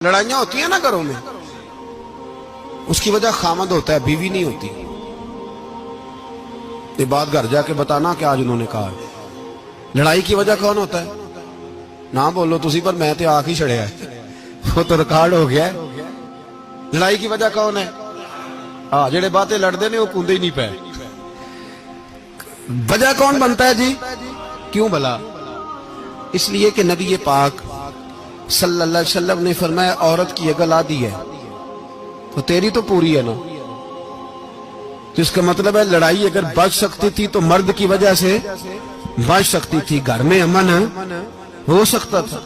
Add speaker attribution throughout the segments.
Speaker 1: لڑائیاں ہوتی ہیں نا گھروں میں، اس کی وجہ خامد ہوتا ہے، بیوی نہیں ہوتی۔ یہ بات گھر جا کے بتانا کہ آج انہوں نے کہا لڑائی کی وجہ کون ہوتا ہے؟ نہ بولو تسی، پر میں تے آنکھ ہی چھڑیا ہے، وہ تو ریکارڈ ہو گیا ہے۔ لڑائی کی وجہ کون ہے؟ جڑے باتیں لڑتے نے وہ کندے ہی نہیں پے۔ وجہ کون بنتا ہے جی؟ کیوں بلا؟ اس لیے کہ نبی پاک صلی اللہ علیہ وسلم نے فرمایا عورت کی اگل آدھی ہے تو تیری تو پوری ہے نا۔ تو اس کا مطلب ہے لڑائی اگر بچ سکتی تھی تو مرد کی وجہ سے بچ سکتی تھی، گھر میں امن ہو سکتا تھا۔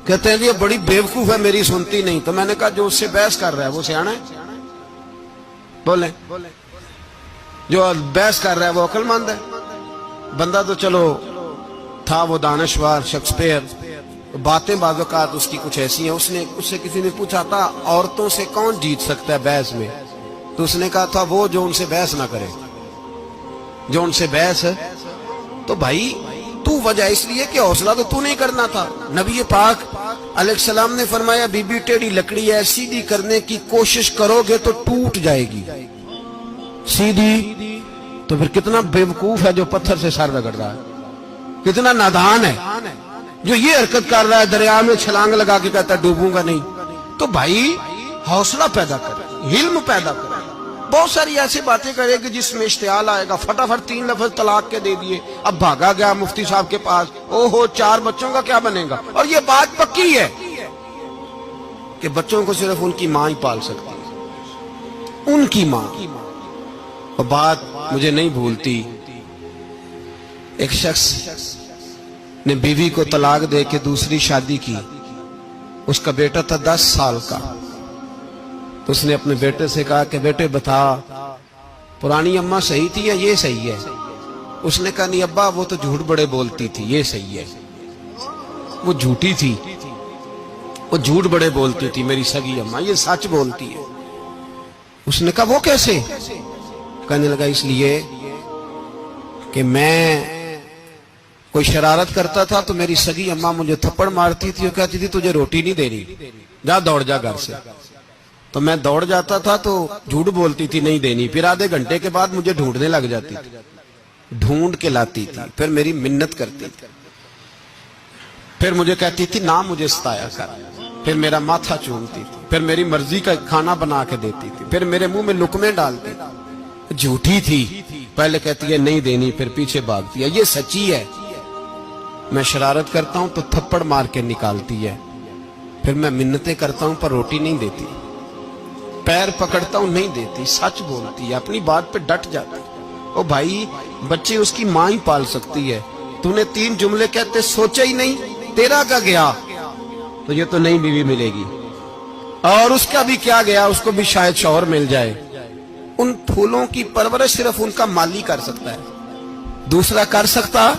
Speaker 1: کہتے ہیں یہ بڑی بیوقوف ہے، میری سنتی نہیں۔ تو میں نے کہا جو اس سے بحث کر رہا ہے وہ سیانا ہے؟ بولیں، جو بحث کر رہا ہے وہ عقل مند ہے؟ بندہ تو چلو تھا وہ دانشور شیکسپیئر، باتیں بعض اوقات اس کی کچھ ایسی ہیں۔ اس سے کسی نے پوچھا تھا عورتوں سے کون جیت سکتا ہے بحث میں، تو اس نے کہا تھا وہ جو ان سے بحث نہ کرے، جو ان سے بحث ہے۔ تو بھائی تو وجہ اس لیے کہ حوصلہ تو نہیں کرنا تھا۔ نبی پاک علیہ السلام نے فرمایا بی بی ٹیڑھی لکڑی ہے، سیدھی کرنے کی کوشش کرو گے تو ٹوٹ جائے گی سیدھی۔ تو پھر کتنا بیوقوف ہے جو پتھر سے سر رگڑ رہا ہے، کتنا نادان ہے جو یہ حرکت کر رہا ہے، دریا میں چھلانگ لگا کے کہتا ہے ڈوبوں گا نہیں۔ تو بھائی حوصلہ پیدا کرے، علم پیدا کرے۔ بہت ساری ایسی باتیں کرے کہ جس میں اشتعال آئے گا، فٹافٹ 3 لفظ طلاق کے دے دیے، اب بھاگا گیا مفتی صاحب کے پاس، او ہو 4 بچوں کا کیا بنے گا؟ اور یہ بات پکی ہے کہ بچوں کو صرف ان کی ماں ہی پال سکتی ہے، ان کی ماں۔ اور بات مجھے نہیں بھولتی، ایک شخص نے بیوی کو طلاق دے کے دوسری شادی کی، اس کا بیٹا تھا 10 سال کا۔ تو اس نے اپنے بیٹے سے کہا کہ بیٹے بتا پرانی اماں صحیح تھی یا یہ صحیح ہے؟ اس نے کہا نہیں ابا وہ تو جھوٹ بڑے بولتی تھی، یہ صحیح ہے۔ وہ جھوٹی تھی، وہ جھوٹ بڑے بولتی تھی میری سگی اماں، یہ سچ بولتی ہے۔ اس نے کہا وہ کیسے؟ کہنے لگا اس لیے کہ میں کوئی شرارت کرتا تھا تو میری سگی اماں مجھے تھپڑ مارتی تھی اور کہتی تھی تجھے روٹی نہیں دے رہی، جا دوڑ جا گھر سے۔ تو میں دوڑ جاتا تھا تو جھوٹ بولتی تھی نہیں دینی، پھر آدھے گھنٹے کے بعد مجھے ڈھونڈنے لگ جاتی تھی، ڈھونڈ کے لاتی تھی، پھر میری منت کرتی تھی، پھر مجھے کہتی تھی نہ مجھے ستایا کر، پھر میرا ماتھا چومتی تھی، پھر میری مرضی کا کھانا بنا کے دیتی تھی، پھر میرے منہ میں لقمے ڈالتی تھی۔ جھوٹی تھی، پہلے کہتی ہے نہیں دینی، پھر پیچھے بھاگتی ہے۔ یہ سچی ہے، میں شرارت کرتا ہوں تو تھپڑ مار کے نکالتی ہے، پھر میں منتیں کرتا ہوں پر روٹی نہیں دیتی، پیر پکڑتا ہوں نہیں دیتی، سچ بولتی ہے، اپنی بات پہ ڈٹ جاتی ہے۔ او بھائی بچے اس کی ماں ہی پال سکتی ہے، تو نے 3 جملے کہتے سوچا ہی نہیں، تیرا کا گیا تو یہ تو نئی بیوی ملے گی، اور اس کا بھی کیا گیا، اس کو بھی شاید شوہر مل جائے۔ ان پھولوں کی پرورش صرف ان کا مالی کر سکتا ہے، دوسرا کر سکتا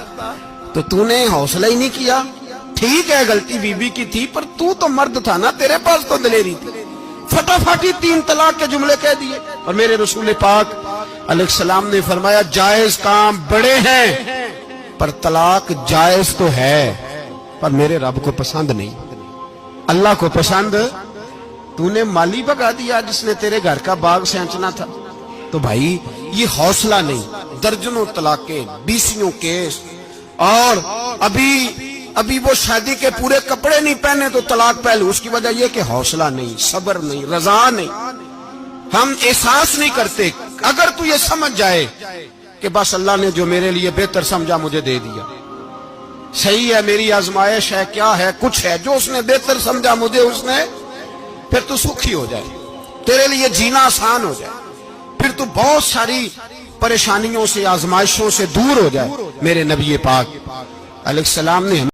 Speaker 1: تو نے حوصلہ ہی نہیں کیا۔ ٹھیک ہے غلطی بی بی کی تھی، پر تو مرد تھا نا، تیرے پاس تو دلیری تھی، فٹافٹ 3 طلاق کے جملے کہہ دیے۔ اور میرے رسول پاک علیہ السلام نے فرمایا جائز کام بڑے ہیں پر طلاق جائز تو ہے، پر میرے رب کو پسند نہیں، اللہ کو پسند۔ تو نے مالی بگا دیا جس نے تیرے گھر کا باغ سینچنا تھا۔ تو بھائی یہ حوصلہ نہیں، درجنوں طلاقیں، 20 کیس، اور ابھی وہ شادی کے پورے کپڑے نہیں پہنے تو طلاق پہلو۔ اس کی وجہ یہ کہ حوصلہ نہیں، صبر نہیں، رضا نہیں، ہم احساس نہیں کرتے۔ اگر تو یہ سمجھ جائے کہ بس اللہ نے جو میرے لیے بہتر سمجھا مجھے دے دیا، صحیح ہے میری آزمائش ہے، کیا ہے کچھ ہے جو اس نے بہتر سمجھا مجھے اس نے، پھر تو سکھی ہو جائے، تیرے لیے جینا آسان ہو جائے، پھر تو بہت ساری پریشانیوں سے آزمائشوں سے دور ہو جائے۔ میرے نبی پاک علیہ السلام نے